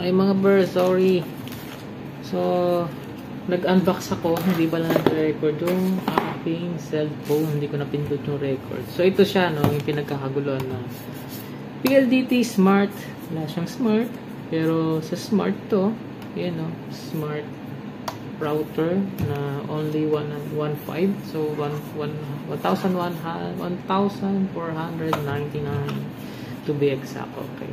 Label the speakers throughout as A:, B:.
A: Ay mga bro, sorry. So, nag-unbox ako, hindi ba lang nag-record yung aking cellphone, hindi ko napindot yung record. So, ito siya, no, yung pinagkakaguluhan na PLDT Smart. Wala siyang smart, pero sa smart to, yan, no, smart router na only 1.5, so 1,499 to be exact. Okay.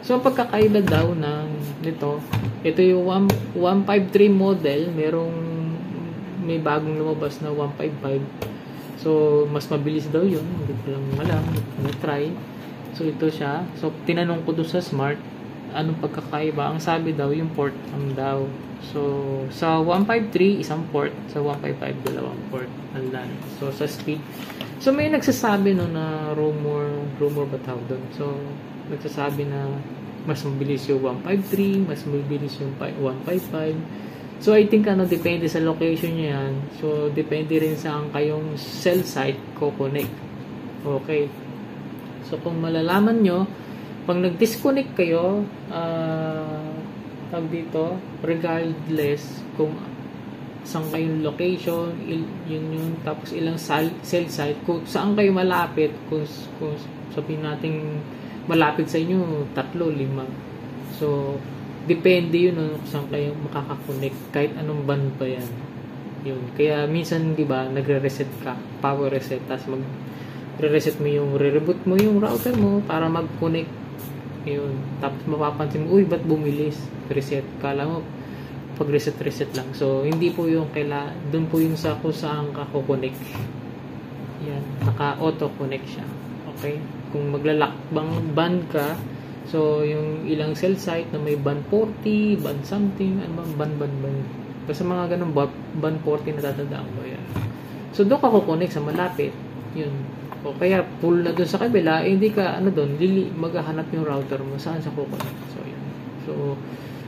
A: So, pagkakaiba daw ng nito, ito yung 153 model, may bagong lumabas na 155. So, mas mabilis daw yun. Hindi ko lang alam, na-try. So, ito siya. So, tinanong ko doon sa Smart, anong pagkakaiba? Ang sabi daw, yung port ang daw. So, sa 153, isang port. Sa 155, dalawang port. Andan. So, sa speed. So, may nagsasabi no na rumor ba tawag doon? So, nagsasabi na mas mabilis yung 153, mas mabilis yung 155. So, I think depende sa location niya yan. So, depende rin sa kayong cell site ko connect. Okay. So, kung malalaman nyo, pag nag-disconnect kayo, tawag dito, regardless kung saan kayong location, yun, tapos ilang cell site, kung saan kayo malapit, kung sabihin natin malapit sa inyo, 3, 5. So, depende yun kung saan kayo makakakonect, kahit anong band pa yan. Yun. Kaya minsan, di ba, nagre-reset ka, power reset, tapos re-reset mo yung, re-reboot mo yung router mo para mag-connect. Yun. Tapos mapapansin mo, uy, ba't bumilis? Reset. Kala mo, pag-reset lang. So, hindi po yung doon po yung sa kung saan ka kukonect. Yan. Naka-auto-connect siya. Okay? Kung maglalakbang band ka, so, yung ilang cell site na may band 40, band something, ano bang band. Basta mga ganun, band 40 na tatandaan ko yan. So, doon ka kukonect sa malapit. Yun. O kaya, pull na doon sa kabila, hindi ka, doon, maghahanap yung router mo, saan sa kukonect. So, yun. So,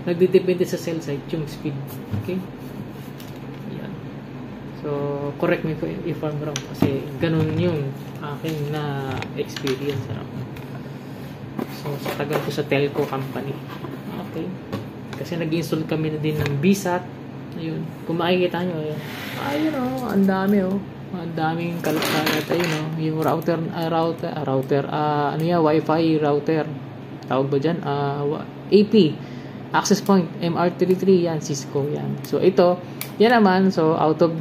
A: nagdidepende sa cell site yung speed. Okay? Yan. So, correct me if I'm wrong. Kasi, ganun yung aking na-experience. So, sa tagal ko sa telco company. Okay. Kasi nag-install kami na din ng BSAT. Ayun. Kung makikita nyo, ayun. Ang dami, ang daming kalat-kalat. Ayun, yung router, Wi-Fi router. Tawag ba dyan? AP. Access point, MR33, yan, Cisco, yan. So, ito, yan naman, so, out of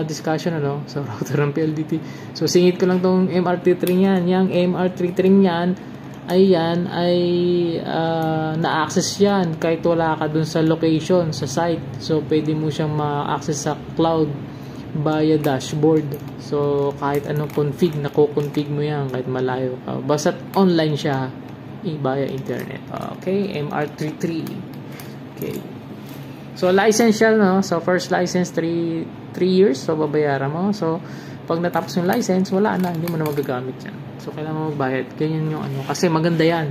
A: discussion, so, router ng PLDT. So, singit ko lang tong MR33 yan. Yung MR33 yan, ay na-access yan kahit wala ka dun sa location, sa site. So, pwede mo siyang ma-access sa cloud via dashboard. So, kahit anong config, nako-config mo yan kahit malayo ka. Basta online siya via internet. Okay, MR33. Okay. So, license so, first license, 3 years. So, babayaran mo. So, pag natapos yung license, wala na. Hindi mo na magagamit yan. So, kailangan mo magbayad. Ganyan yung kasi maganda yan.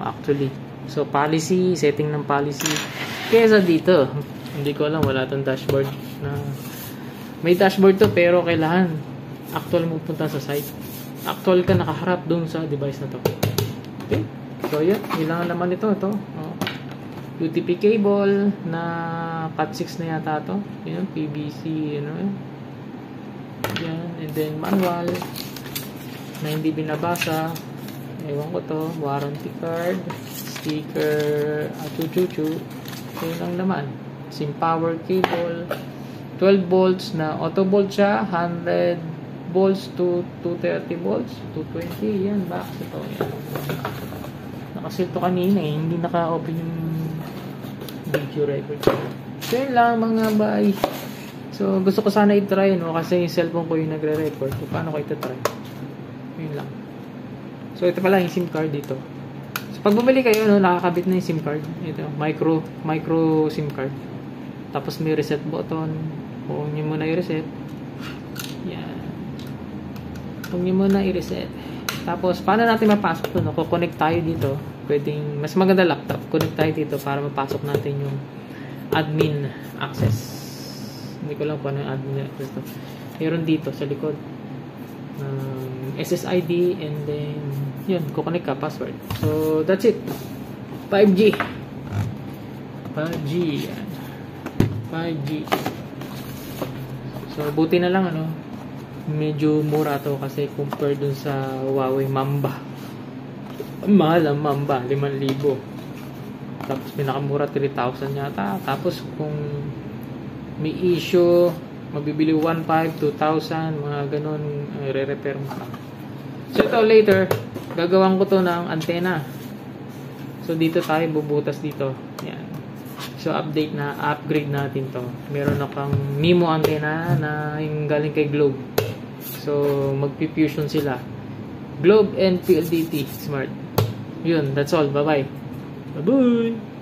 A: Actually. So, policy, setting ng policy. Kesa dito, hindi ko alam, wala tong dashboard. May dashboard to, pero kailangan actual mo punta sa site. Actual ka nakaharap dun sa device na to. Okay. So, yan. Kailangan naman ito. UTP cable na Cat6 na yata ito. Yan. PVC. Yan. And then, manual na hindi binabasa. Ewan ko to. Warranty card. Sticker. Chuchu. So, yun lang naman. SIM power cable. 12 volts na auto volt siya. 100 volts to 230 volts, 220, yan, box ito, yan. Nakasil to kanina hindi naka-open yung video record. So, yun lang mga bay. So, gusto ko sana i-try, kasi yung cellphone ko yung nagre-record. So, paano ko ito-try? Yun lang. So, ito pala yung SIM card dito. So, pag bumili kayo, nakakabit na yung SIM card. Ito, micro SIM card. Tapos may reset button. Kung nyo muna i-reset. Yan. Kung nyo muna i-reset. Tapos, paano natin mapasok ito? Kukonect tayo dito. Pwedeng, mas maganda laptop. Connect tayo dito para mapasok natin yung admin access. Hindi ko lang kung ano yung admin access ito. Meron dito sa likod. SSID and then, yun, kukonect ka, password. So, that's it. 5G. 5G. Yan. 5G. So, buti na lang, ano, medyo mura to kasi compare dun sa Huawei Mamba. Mahal ang Mamba, 5,000. Tapos, pinakamura, 3,000 yata. Tapos, kung may issue, mabibili 1,500, 2,000, mga ganun, re-repair mo pa. So, ito later, gagawin ko to ng antena. So, dito tayo bubutas dito. Yan. So, upgrade natin to. Meron akong MIMO antenna na yung galing kay Globe. So, magpi-fusion sila. Globe and PLDT Smart. Yun, that's all. Bye-bye. Bye-bye!